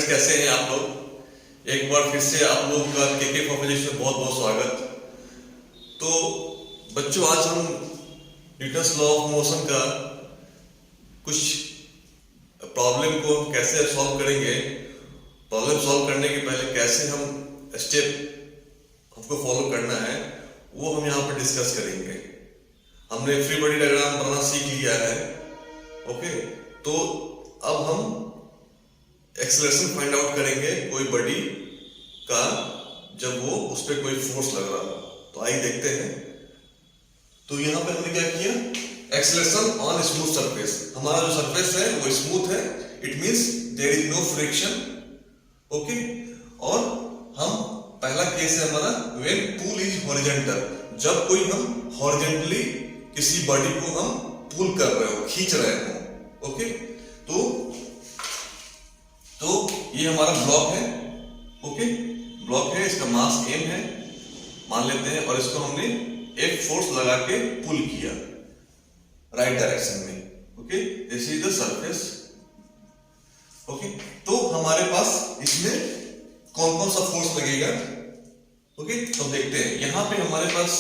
कैसे हैं आप लोग। एक बार फिर से आप लोग का केके फॉर फिजिक्स में बहुत बहुत स्वागत। तो बच्चों, आज हम न्यूटन्स लॉ ऑफ मोशन का कुछ प्रॉब्लम को कैसे सॉल्व करेंगे। प्रॉब्लम सॉल्व करने के पहले कैसे हम स्टेप हमको फॉलो करना है वो हम यहाँ पर डिस्कस करेंगे। हमने फ्री बॉडी डायग्राम बनाना सीख लिया है। ओके, तो अब हम एक्सेलरेशन फाइंड आउट करेंगे कोई बॉडी का जब वो उस पर कोई फोर्स लग रहा हो। तो आइए देखते हैं। तो यहाँ पे हमने क्या किया, एक्सेलरेशन ऑन स्मूथ सरफेस। हमारा जो सरफेस है वो स्मूथ है, it means there is no friction. Okay, और हम पहला केस है हमारा व्हेन पुल इज हॉरिजॉन्टल। जब कोई हम हॉरिजॉन्टली किसी बॉडी को हम पुल कर रहे हो, खींच रहे हो। ओके, तो ये हमारा ब्लॉक है। ओके, ब्लॉक है, इसका मास m है मान लेते हैं, और इसको हमने F फोर्स लगा के पुल किया राइट डायरेक्शन में। Okay, this is the surface. Okay, तो हमारे पास इसमें कौन कौन सा फोर्स लगेगा। ओके, तो देखते हैं। यहाँ पे हमारे पास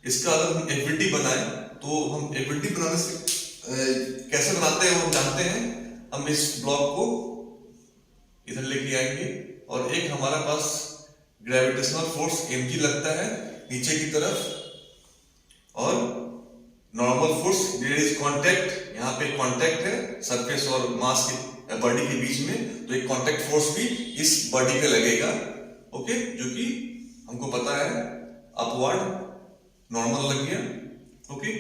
इसका अगर हम एफबीटी बनाए तो हम एफबीटी बनाने से कैसे बनाते हैं वो हम जानते हैं। हम इस ब्लॉक को इधर लेके आएंगे और एक हमारा पास ग्रेविटेशनल फोर्स mg लगता है नीचे की तरफ, और normal force there is contact. यहाँ पे कांटेक्ट है सरफेस और मास के बॉडी के बीच में, तो एक कांटेक्ट फोर्स भी इस बॉडी पे लगेगा। ओके, जो कि हमको पता है अपवर्ड नॉर्मल लग गया। ओके,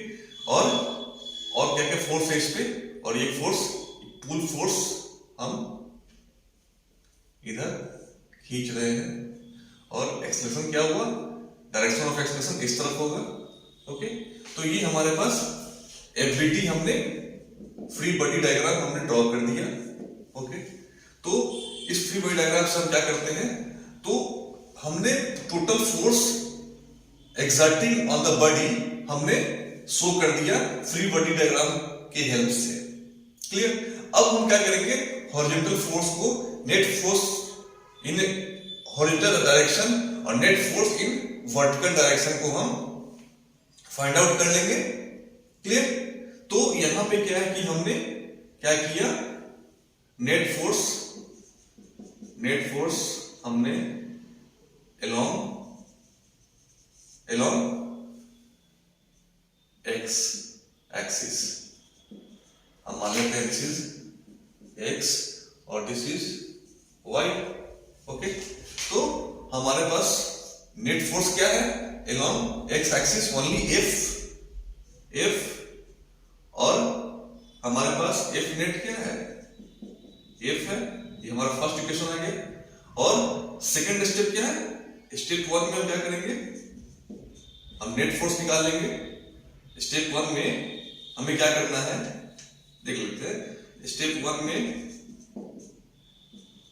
और क्या क्या फोर्स है इस पे, और ये फोर्स पुल फोर्स हम इधर खींच रहे हैं, और एक्सेलरेशन क्या हुआ, डायरेक्शन ऑफ एक्सेलरेशन इस तरफ होगा। ओके, तो ये हमारे पास एफबीटी हमने फ्री बॉडी डायग्राम हमने ड्रॉ कर दिया। ओके, तो इस फ्री बॉडी डायग्राम से हम क्या करते हैं, तो हमने total force exerting on the body हमने शो कर दिया फ्री बॉडी डायग्राम के हेल्प से। क्लियर। अब हम क्या करेंगे, हॉरिजॉन्टल फोर्स को net force in horizontal direction और net force in vertical direction को हम फाइंड आउट कर लेंगे। क्लियर। तो यहां पे क्या है कि हमने क्या किया, नेट फोर्स हमने along x एक्सिस हम मान लेते हैं दिस इज x और दिस इज y। ओके, तो हमारे पास नेट फोर्स क्या है along x axis only F, और हमारे पास F नेट क्या है, F है। ये हमारा फर्स्ट इक्वेशन आ गया। और सेकंड स्टेप क्या है, स्टेप 1 में हम क्या करेंगे, हम नेट फोर्स निकाल लेंगे। स्टेप 1 में हमें क्या करना है देख लेते हैं। स्टेप 1 में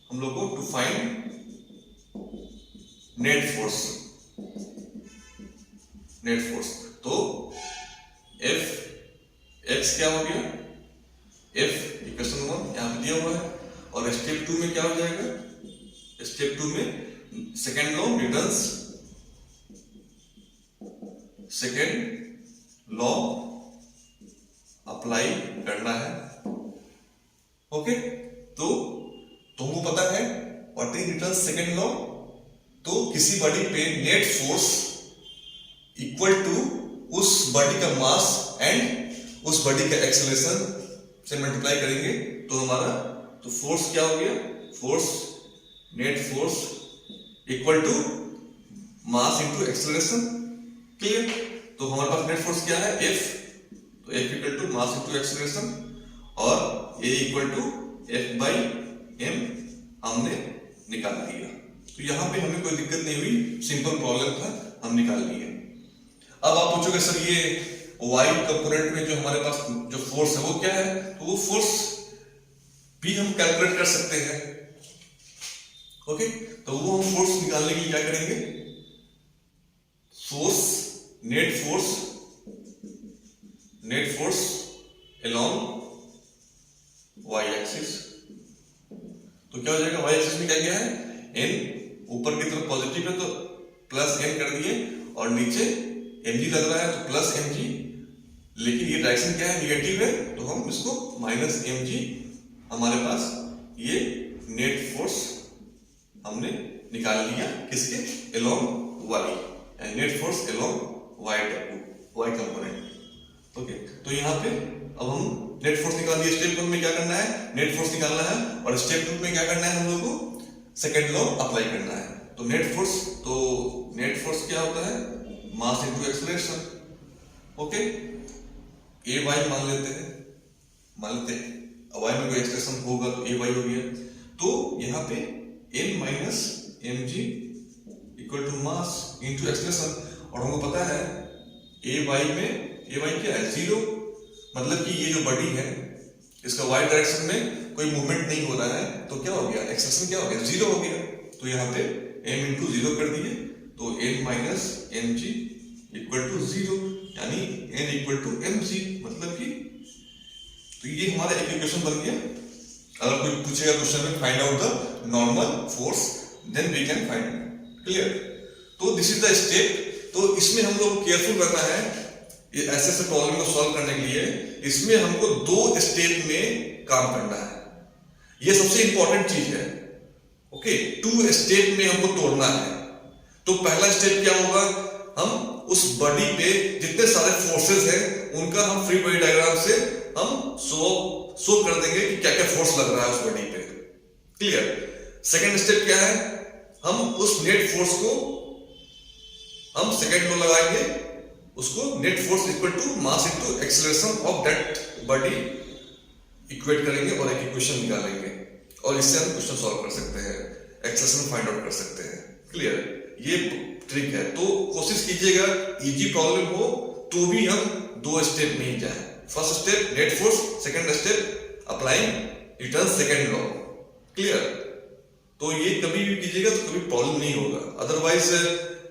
हम लोग को टू फाइंड नेट फोर्स, तो F क्या हो गया, F इक्वेशन 1 यहां पे दिया हुआ है। और स्टेप 2 में क्या हो जाएगा, स्टेप 2 में second law Newton's second law apply करना है। ओके, तो तुमको पता है what is Newton's second law. तो किसी बॉडी पे नेट फोर्स इक्वल टू उस बॉडी का मास एंड उस बॉडी का एक्सेलरेशन से मल्टीप्लाई करेंगे तो हमारा तो फोर्स क्या हो गया, net force equal to mass into acceleration. Clear. तो हमारे पास नेट फोर्स क्या है F, तो F equal to mass into acceleration, और A equal to F by m हमने निकाल दिया। तो यहां पे हमें कोई दिक्कत नहीं हुई, सिंपल प्रॉब्लम था, हम निकाल लिए। अब आप पूछोगे सर ये y कंपोनेंट में जो हमारे पास जो फोर्स है वो क्या है, तो वो फोर्स भी हम कैलकुलेट कर सकते हैं। ओके, तो वो हम फोर्स निकालने के लिए क्या करेंगे, net force along y axis. तो तो क्या हो जाएगा, वाई एक्सिस में क्या क्या है, एन ऊपर की तरफ पॉजिटिव है तो प्लस एन कर दिए, और नीचे एम जी लग रहा है तो प्लस एम जी, लेकिन ये डायरेक्शन क्या है, निगेटिव है, तो हम इसको माइनस एम जी, हमारे पास ये नेट फोर्स हमने निकाल लिया किसके, along Y, net force along Y component. Okay, तो यहाँ पे अब हम नेट फोर्स निकाल दिए। स्टेप 1 में क्या करना है, नेट फोर्स निकालना है, और स्टेप 2 में क्या करना है, हम लोग को सेकंड लॉ अप्लाई करना है। तो नेट फोर्स क्या होता है, मास इनटू एक्सेलरेशन। ओके, ए वाई मान लेते हैं, वाई में कोई एक्सप्रेशन होगा तो ए वाई हो गया। तो यहाँ पे N minus M G equal to mass into acceleration, और हमको पता है ए वाई क्या है, 0, मतलब कि ये जो बॉडी है इसका वाई डायरेक्शन में कोई मूवमेंट नहीं हो रहा है, तो क्या हो गया, एक्सेलरेशन क्या हो गया, 0 हो गया। तो यहाँ पे m इंटू 0 कर दिए, तो n minus M G equal to 0, यानी n equal to M G, मतलब कि तो ये हमारा एक इक्वेशन बन गया। अगर कोई पूछेगा क्वेश्चन में find out the normal force, then we can find, clear. तो दिस इज द स्टेप। तो इसमें हम लोग केयरफुल रहना है, ये ऐसे प्रॉब्लम को सॉल्व करने के लिए इसमें हमको 2 स्टेप में काम करना है, ये सबसे इंपॉर्टेंट चीज है। ओके, 2 स्टेप में हमको तोड़ना है। तो पहला स्टेप क्या होगा, हम उस बॉडी पे जितने सारे फोर्सेस हैं उनका हम फ्री बॉडी डायग्राम से हम शो कर देंगे कि क्या क्या फोर्स लग रहा है उस बॉडी पे, क्लियर। सेकंड स्टेप क्या है, हम उस नेट फोर्स को हम सेकंड में लगाएंगे, उसको net force equal to mass into acceleration of that body equate करेंगे और एक इक्वेशन निकालेंगे, और इससे हम क्वेश्चन सॉल्व कर सकते हैं, एक्सेलरेशन फाइंड आउट कर सकते हैं, क्लियर। ये ट्रिक है। तो कोशिश कीजिएगा इजी प्रॉब्लम हो तो भी हम 2 स्टेप में ही जाएं। First step net force, second step applying Newton second law, clear. तो ये कभी भी कीजिएगा तो कभी प्रॉब्लम नहीं होगा। अदरवाइज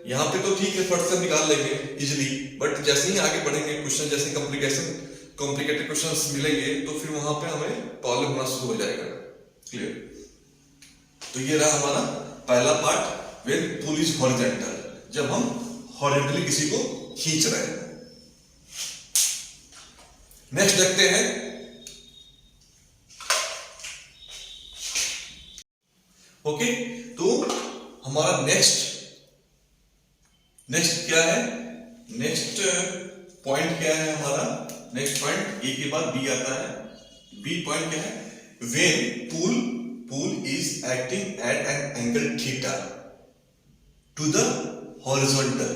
यहाँ पे तो ठीक है, फट से निकाल लेंगे इजिली, बट जैसे ही आगे बढ़ेंगे क्वेश्चन, जैसे कॉम्प्लिकेटेड क्वेश्चंस मिलेंगे तो फिर वहां पे हमें प्रॉब्लम होना शुरू हो जाएगा, क्लियर। तो ये रहा हमारा पहला part, when pull is horizontal, जब हम हॉरिजॉन्टली किसी को खींच रहे हैं। नेक्स्ट देखते हैं, ओके। तो हमारा नेक्स्ट क्या है, नेक्स्ट पॉइंट क्या है हमारा, नेक्स्ट पॉइंट ए के बाद बी आता है। बी पॉइंट क्या है, when pull is acting at an angle theta to the horizontal.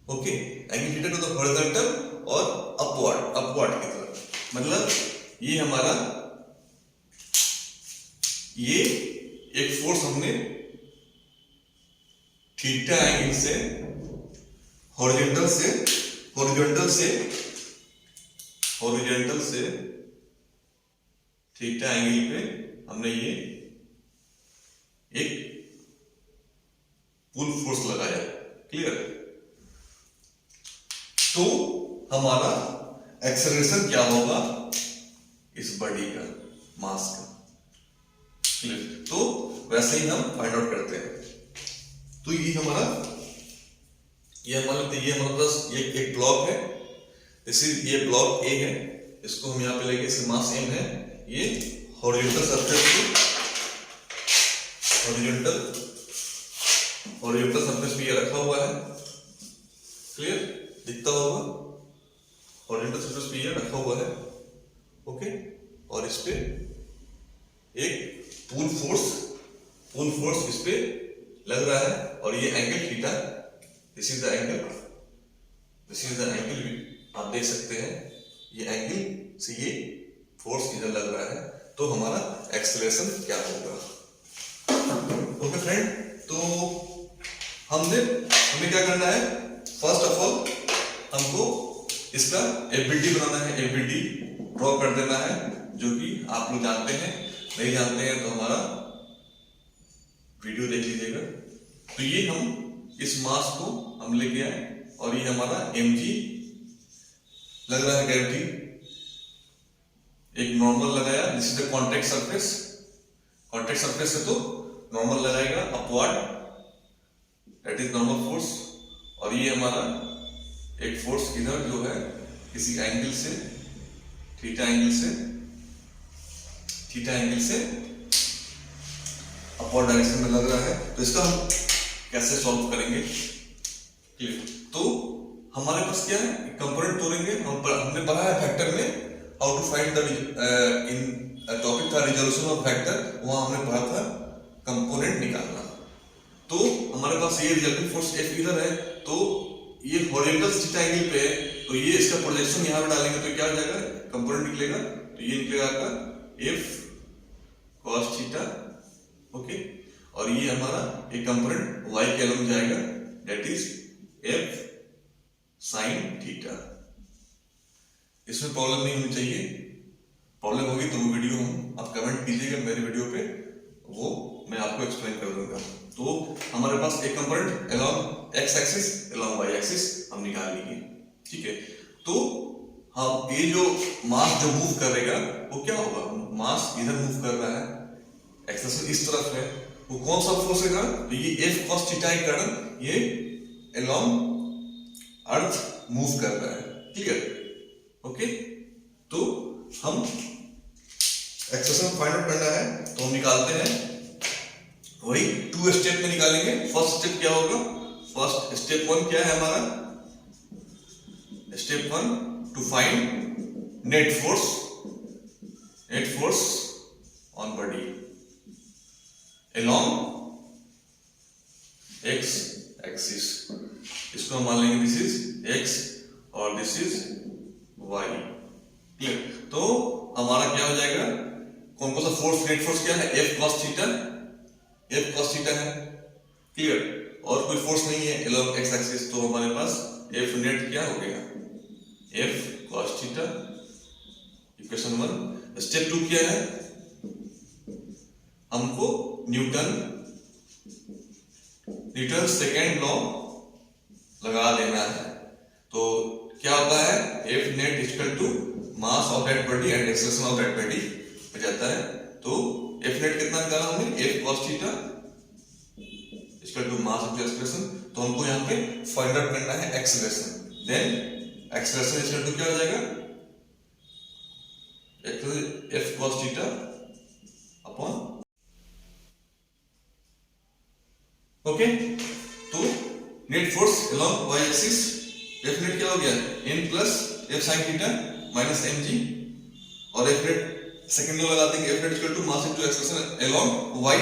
Okay, angle theta to the horizontal और अपवर्ड की तरफ, मतलब ये हमारा ये एक फोर्स हमने थीटा एंगल से हॉरिजॉन्टल से थीटा एंगल पे हमने ये एक पुल फोर्स लगाया, क्लियर। तो हमारा एक्सेलरेशन क्या होगा इस बॉडी का, मास का, क्लियर। तो वैसे ही हम फाइंड आउट करते हैं। तो ये हमारा पास ये एक ब्लॉक है, ये ब्लॉक ए है, इसको हम यहाँ पे लेंगे, इसका मास m है। ये हॉरिजॉन्टल सरफेस पे ये रखा हुआ है, क्लियर, दिखता होगा, हॉरिजॉन्टल सरफेस पे ये रखा हुआ है, ओके। और इस पे एक पुल फोर्स इस पे लग रहा है, और ये angle theta, this is the angle आप देख सकते हैं, ये एंगल से ये फोर्स इधर लग रहा है। तो हमारा एक्सेलरेशन क्या होगा, ओके फ्रेंड। तो हमें क्या करना है, फर्स्ट ऑफ ऑल हमको इसका एबीडी बनाना है, एबीडी ड्रॉ कर देना है, जो कि आप लोग जानते हैं, नहीं जानते हैं तो हमारा वीडियो देख लीजिएगा। तो ये हम इस मास को हम लेके आए, और ये हमारा mg लग रहा है, ग्रेविटी एक नॉर्मल लगाया, this is the contact surface, contact surface से तो नॉर्मल लगाएगा upward, that is normal force. और ये हमारा एक फोर्स इधर जो है किसी एंगल से, थीटा एंगल से अपवर्ड डायरेक्शन में लग रहा है। तो इसका हम कैसे सॉल्व करेंगे, क्लियर। तो हमारे पास क्या है, कंपोनेंट तोड़ेंगे। हमने पढ़ा है फैक्टर में how to find the in topic था रिजोल्यूशन ऑफ फैक्टर, वहां हमने पढ़ा था कंपोनेंट निकालना। तो हमारे पास ये रिजल्टिंग फोर्स F इधर है, तो ये हॉरिजॉन्टल थीटा एंगल पे है, तो ये इसका प्रोजेक्शन यहां पे डालेंगे तो क्या हो जाएगा, कंपोनेंट निकलेगा। तो ये निकलेगा आपका F cos थीटा, ओके। और ये हमारा एक कंपोनेंट y के अलग जाएगा, that is F sin theta. इसमें प्रॉब्लम नहीं होनी चाहिए, प्रॉब्लम होगी तो वो वीडियो आप कमेंट कीजिएगा मेरे वीडियो पे, वो मैं आपको एक्सप्लेन कर दूंगा। तो हमारे पास एक component along x axis along y axis हम निकाल लेंगे, ठीक है। तो हम ये जो मास जो मूव करेगा वो क्या होगा, मास इधर मूव कर रहा है, एक्सेलरेशन इस तरफ है, वो कौन सा फोर्स है, तो ये F cos थीटा के कारण ये अलोंग अर्थ मूव कर रहा है, क्लियर, ओके। तो हम एक्सेलरेशन फाइंड आउट करना है, तो हम निकालते हैं वही 2 स्टेप में निकालेंगे। फर्स्ट स्टेप क्या होगा, फर्स्ट स्टेप 1 क्या है हमारा, step 1 to find net force on body along x axis. इसको हम मान लेंगे दिस इज x और दिस इज y, क्लियर। तो हमारा क्या हो जाएगा, कौन सा फोर्स, नेट फोर्स क्या है, F cos थीटा है, क्लियर। और कोई फोर्स नहीं है अलोंग x एक्सिस, तो हमारे पास F नेट क्या हो गया, F cos theta, equation 1। Step 2 क्या है, हमको न्यूटन सेकेंड लॉ लगा लेना है। तो क्या होता है, F net equal to mass of that body and acceleration of that body हो जाता है। तो F नेट कितना निकाला हमने, F cos theta equal to mass of acceleration. तो हमको यहाँ पे फाइंड आउट करना है acceleration, then acceleration equal to क्या हो जाएगा, F cos थीटा अपॉन, ओके। तो net force along y axis, F net क्या हो गया, n plus F sin theta minus mg, और F नेट सेकंड लॉ लगा देंगे, F net equal to mass into acceleration along y,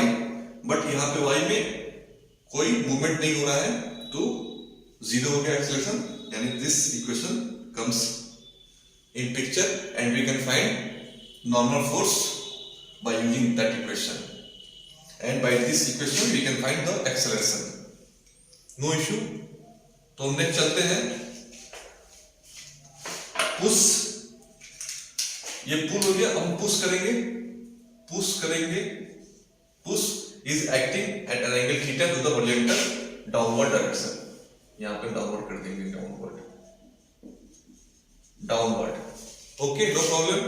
but यहाँ पे y में कोई मूवमेंट नहीं हो रहा है, तो जीरो हो गया एक्सेलरेशन, यानी this equation comes in picture and we can find normal force by using that equation, and by this equation we can find the acceleration, no issue। तो हम नेक्स्ट चलते हैं, पुश, ये पुल हो गया, हम पुश करेंगे, push is acting at an angle theta to the horizontal downward direction, यहां पे डाउनवर्ड कर देंगे, downward, okay, no problem.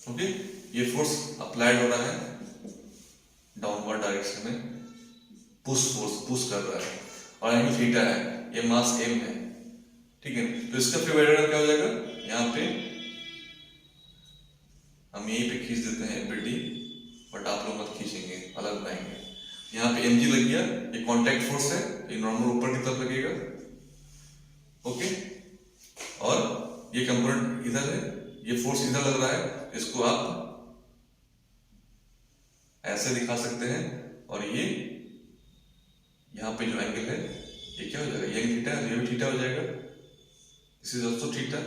Okay, ये फोर्स अप्लाइड हो रहा है डाउनवर्ड डायरेक्शन में, पुश कर रहा है, और एंगल थीटा है, ये मास m है, ठीक है। तो इसका फेवरेट क्या हो जाएगा, यहाँ पे हम यहीं पे खींच देते हैं एबिलिटी, बट आप लोग मत खींचेंगे, अलग बनाएंगे। यहाँ पे mg लग गया, ये कॉन्टैक्ट फोर्स है, ये नॉर्मल ऊपर की तरफ लगेगा, ओके। और ये कंपोनेंट इधर है, ये फोर्स इधर लग रहा है, इसको आप ऐसे दिखा सकते हैं, और ये यहाँ पे जो एंगल है ये क्या हो जाएगा, ये थीटा है, ये भी थीटा हो जाएगा, this is also theta,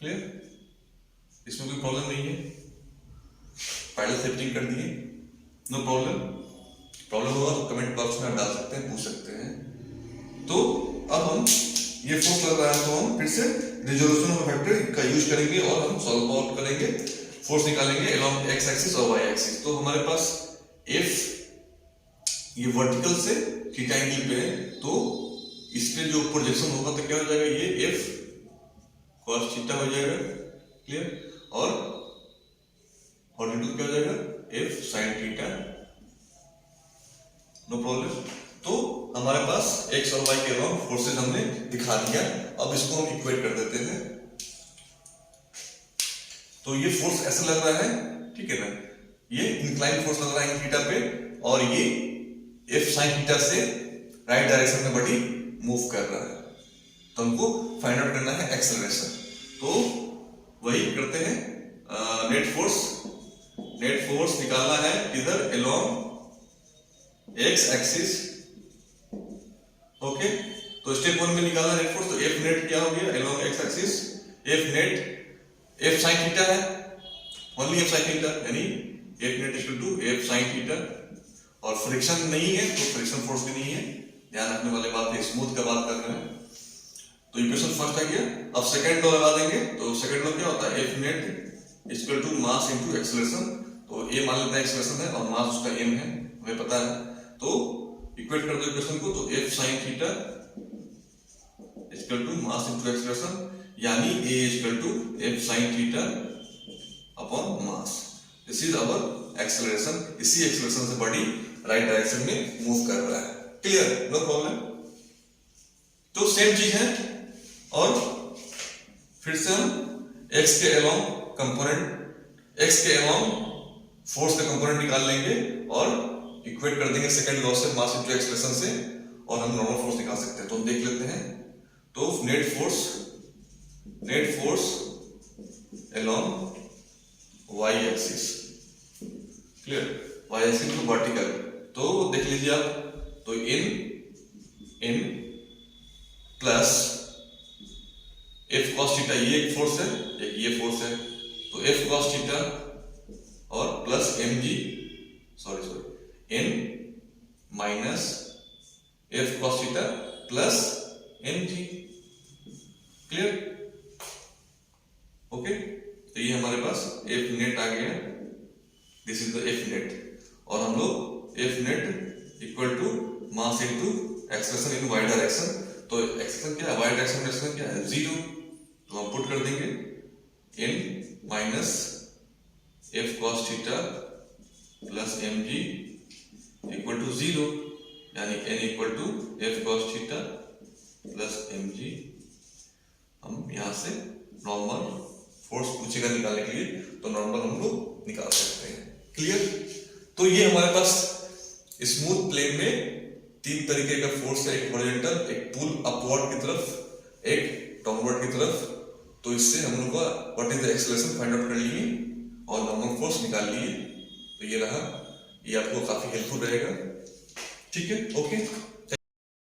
clear. इसमें कोई प्रॉब्लम नहीं है, पहले सेटिंग कर दिए, नो प्रॉब्लम होगा तो कमेंट बॉक्स में आप डाल सकते हैं, पूछ सकते हैं। तो अब हम ये फोर्स लग रहा है, तो हम फिर से रिजोल्यूशन ऑफ फैक्टर का यूज करेंगे और हम सॉल्व आउट करेंगे फोर्स निकालेंगे अलोंग एक्स एक्सिस और वाई एक्सिस। तो हमारे पास एफ ये वर्टिकल से थीटा एंगल पे है, तो इस पे जो प्रोजेक्शन होगा तो क्या हो जाएगा, ये एफ कॉस थीटा हो जाएगा, क्लियर। और हॉरिजॉन्टल क्या हो जाएगा, F sine theta, no problem. तो हमारे पास एक्स और वाई के अलोंग फोर्सेस हमने दिखा दिया। अब इसको हम इक्वेट कर देते हैं। तो ये फोर्स ऐसा लग रहा है, ठीक है ना, ये इंक्लाइन फोर्स लग रहा है थीटा पे, और ये एफ साइन थीटा से राइट डायरेक्शन में बॉडी मूव कर रहा है। तो हमको फाइंड आउट करना है एक्सेलरेशन। तो वही करते हैं, नेट फोर्स निकालना है इधर अलोंग एक्स एक्सिस, ओके। तो स्टेप 1 में निकालना नेट फोर्स, तो एफ नेट क्या हो गया along X axis, F net F sine theta है, ओनली एफ साइन थीटा, यानी F net equal to F sine theta. और फ्रिक्शन नहीं है तो फ्रिक्शन फोर्स भी नहीं है, ध्यान रखने वाली बात है, स्मूथ का बात कर रहे हैं। तो इक्वेशन फर्स्ट आ गया। अब सेकंड लॉ लगा देंगे। तो सेकंड लॉ क्या होता है, F net equal to mass into acceleration. तो ए मान लेते हैं एक्सेलरेशन है और मास उसका एम है, हमें पता है। तो इक्वेट कर दो इक्वेशन को, तो F sine theta equal to mass into acceleration, यानी a equal to F sine theta upon mass. This is our acceleration. इसी एक्सेलरेशन से बॉडी राइट डायरेक्शन में मूव कर रहा है, क्लियर, नो प्रॉब्लम। तो सेम चीज है, और फिर से हम एक्स के अलोंग कंपोनेंट, एक्स के अलोंग फोर्स का कंपोनेंट निकाल लेंगे और इक्वेट कर देंगे सेकंड लॉ से, मास इनटू एक्सेलरेशन से, और हम नॉर्मल फोर्स निकाल सकते हैं। तो हम देख लेते हैं। तो net force along Y axis, clear, Y axis तो वर्टिकल। तो देख लीजिए आप, तो N plus F cos theta, ये एक फोर्स है, एक ये फोर्स है, तो एफ कॉस थीटा और plus M G, sorry N minus F cos theta plus M G, clear, okay. तो ये हमारे पास एफ नेट आ गया, this is the F net. और हम लोग F net equal to mass into acceleration in Y direction. तो एक्सेलरेशन क्या है, वाई डायरेक्शन में एक्सेलरेशन क्या है, 0। तो हम पुट कर देंगे n minus F cos theta plus M G equal to 0, यानी n equal to F cos theta plus M G. हम यहाँ से नॉर्मल फोर्स पूछेगा निकालने के लिए, तो नॉर्मल हम लोग निकाल सकते हैं, क्लियर। तो ये हमारे पास स्मूथ प्लेन में 3 तरीके का फोर्स है, एक हॉरिजॉन्टल, एक पुल अपवर्ड की तरफ, एक डाउनवर्ड की तरफ। तो इससे हम लोग का what is the acceleration find out कर लिए और नॉर्मल फोर्स निकाल लिए। तो ये रहा, ये आपको काफी हेल्पफुल रहेगा, ठीक है, ओके।